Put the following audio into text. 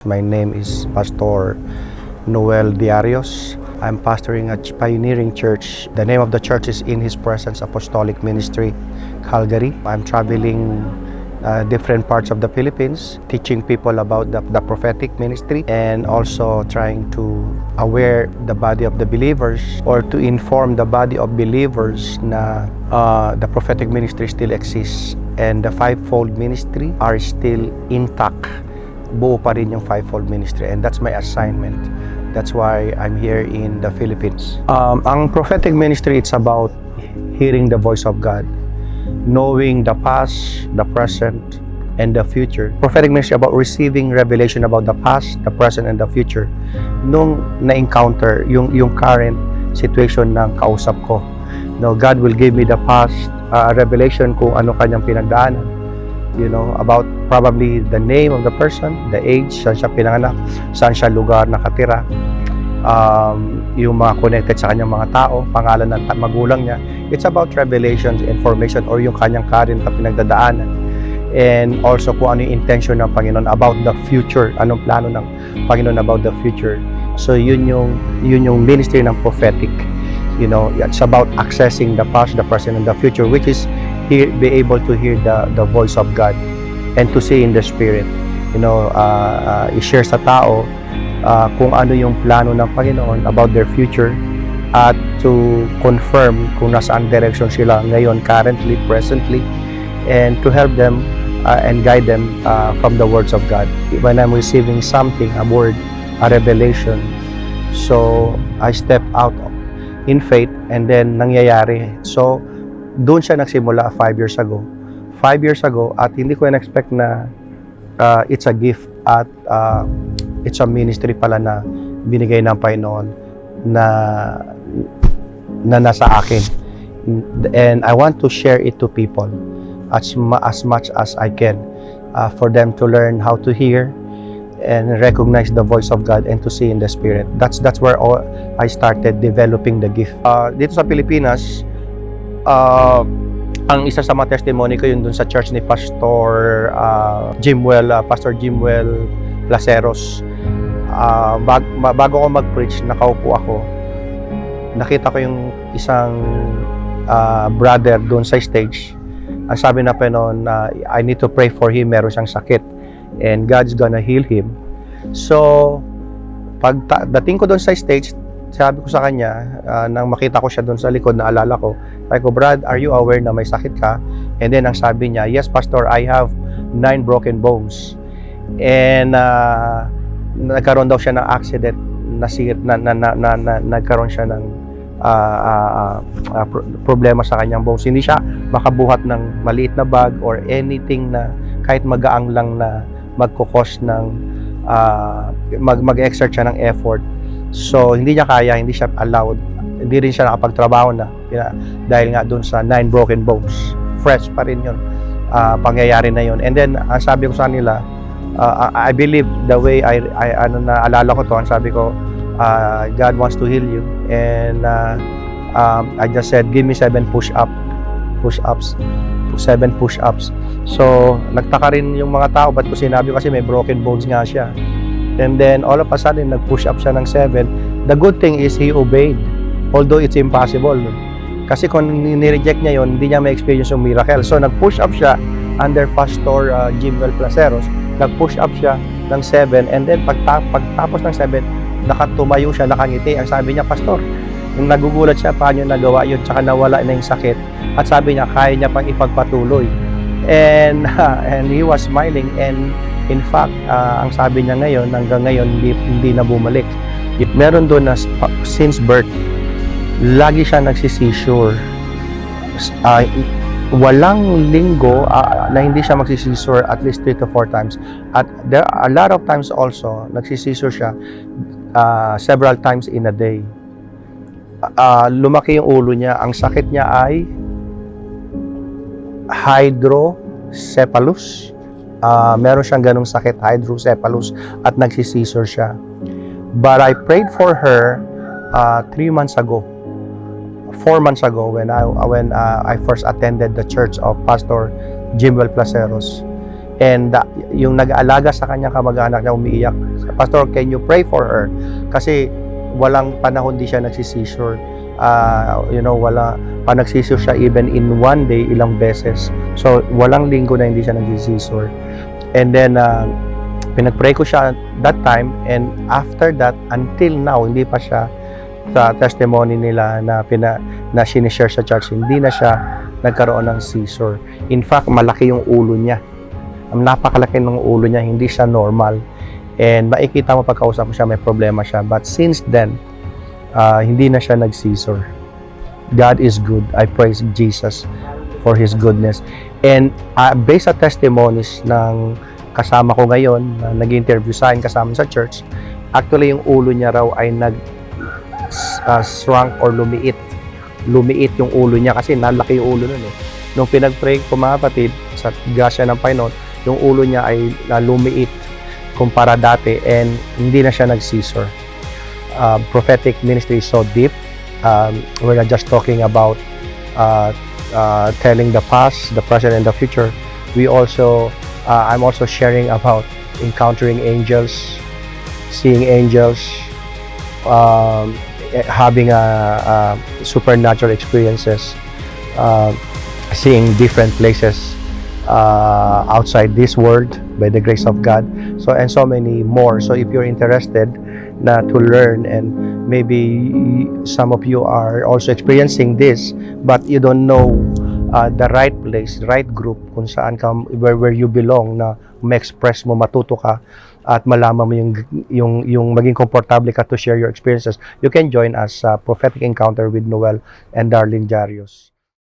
My name is Pastor Noel Diarios. I'm pastoring a pioneering church. The name of the church is In His Presence Apostolic Ministry, Calgary. I'm traveling different parts of the Philippines, teaching people about the prophetic ministry and also trying to aware the body of the believers or to inform the body of believers na the prophetic ministry still exists and the fivefold ministry are still intact. Buo pa rin yung fivefold ministry, and that's my assignment. That's why I'm here in the Philippines. Ang prophetic ministry, it's about hearing the voice of God, knowing the past, the present, and the future. Prophetic ministry about receiving revelation about the past, the present, and the future. Nung na-encounter yung current situation ng kausap ko, no, God will give me the past revelation kung ano kanyang pinagdaanan. You know, about probably the name of the person, the age, saan siya pinanganak, saan siya lugar nakatira, yung mga connected sa kanyang mga tao, pangalan ng magulang niya. It's about revelations, information, or yung kanyang current na pinagdadaanan. And also kung ano yung intention ng Panginoon about the future, anong plano ng Panginoon about the future. So yun yung ministry ng prophetic. You know, it's about accessing the past, the present, and the future, which is be able to hear the voice of God and to see in the Spirit. You know, i-share sa tao kung ano yung plano ng Panginoon about their future at to confirm kung nasaan direction sila ngayon, currently, presently, and to help them and guide them from the words of God. When I'm receiving something, a word, a revelation, so I step out in faith and then nangyayari. So doon siya nagsimula 5 years ago. 5 years ago at hindi ko in-expect na it's a gift at it's a ministry pala na binigay ng Panginoon na nasa akin. And I want to share it to people as much as I can for them to learn how to hear and recognize the voice of God and to see in the Spirit. That's where I started developing the gift. Dito sa Pilipinas, ang isa sa mga testimony ko yun dun sa church ni Pastor Pastor Jimwell Placeros. Bago ako mag-preach, nakaupo ako. Nakita ko yung isang brother dun sa stage. Ang sabi na pa noon, I need to pray for him, meron siyang sakit and God's gonna heal him. So dating ko dun sa stage, sabi ko sa kanya, nang makita ko siya doon sa likod, naalala ko, sabi ko, Brad, are you aware na may sakit ka? And then ang sabi niya, yes, Pastor, I have 9 broken bones. And nagkaroon daw siya ng accident, nagkaroon siya ng problema sa kanyang bones. Hindi siya makabuhat ng maliit na bag or anything na kahit magaang lang na magkukos ng mag-exert siya ng effort. So, hindi niya kaya, hindi siya allowed, hindi rin siya nakapagtrabaho na dahil nga dun sa 9 broken bones. Fresh pa rin yun, pangyayari na yun. And then, ang sabi ko sa nila, I believe the way naalala ko to, ang sabi ko, God wants to heal you. And I just said, give me 7 push-ups. 7 push-ups. So, nagtaka rin yung mga tao, ba't ko sinabi kasi may broken bones nga siya. And then, all of a sudden, nag-push up siya ng 7. The good thing is, he obeyed. Although it's impossible. Kasi kung nireject niya yon, hindi niya ma-experience yung miracle. So, nag-push up siya under Pastor Jimwell Placeros. Nag-push up siya ng 7. And then, pagtapos ng 7, nakatumayo siya, nakangiti. Ang sabi niya, Pastor, yung nagugulat siya, paano nagawa yun? Tsaka nawala na yung sakit. At sabi niya, kaya niya pang ipagpatuloy. And he was smiling. And in fact, ang sabi niya ngayon, hanggang ngayon, hindi na bumalik. Meron doon na since birth, lagi siya nagsisisure. Walang linggo na hindi siya magsisisure at least 3 to 4 times. At there are a lot of times also, nagsisisure siya several times in a day. Lumaki yung ulo niya. Ang sakit niya ay hydrocephalus. Meron siyang ganong sakit, hydrocephalus, at nagsisisor siya. But I prayed for her 4 months ago when I first attended the church of Pastor Jimwell Placeros. And yung nag-aalaga sa kanya kamag-anak niya umiiyak. Pastor, can you pray for her? Kasi walang panahon di siya nagsisisure. Wala pa nagsisure siya even in one day ilang beses. So walang linggo na hindi siya nagsisisure. And then pinag-pray ko siya that time, and after that until now hindi pa siya sa testimony nila na sinishare sa church, hindi na siya nagkaroon ng seizure. In fact, malaki yung ulo niya. Ang napakalaki ng ulo niya, hindi siya normal. And makikita mo pagkausap mo siya, may problema siya. But since then, hindi na siya nag-seizure. God is good. I praise Jesus for His goodness. And based sa testimonies ng kasama ko ngayon, na nag-interview sa akin kasama sa church, actually yung ulo niya raw ay shrunk or lumiit. Lumiit yung ulo niya kasi nalaki yung ulo nun eh. Nung pinag-pray ko mga kapatid, sa grasya ng Panginoon, yung ulo niya ay lumiit kumpara dati, and hindi na siya nag-seizure. Prophetic ministry is so deep. We're not just talking about telling the past, the present, and the future. I'm also sharing about encountering angels, seeing angels, having supernatural experiences, seeing different places outside this world by the grace of God, and so many more. So if you're interested to learn, and maybe some of you are also experiencing this, but you don't know the right place, right group kung saan ka, where you belong, na ma-express mo, matuto ka at malaman mo yung maging komportable ka to share your experiences, you can join us sa Prophetic Encounter with Noel and Darlene Jarios.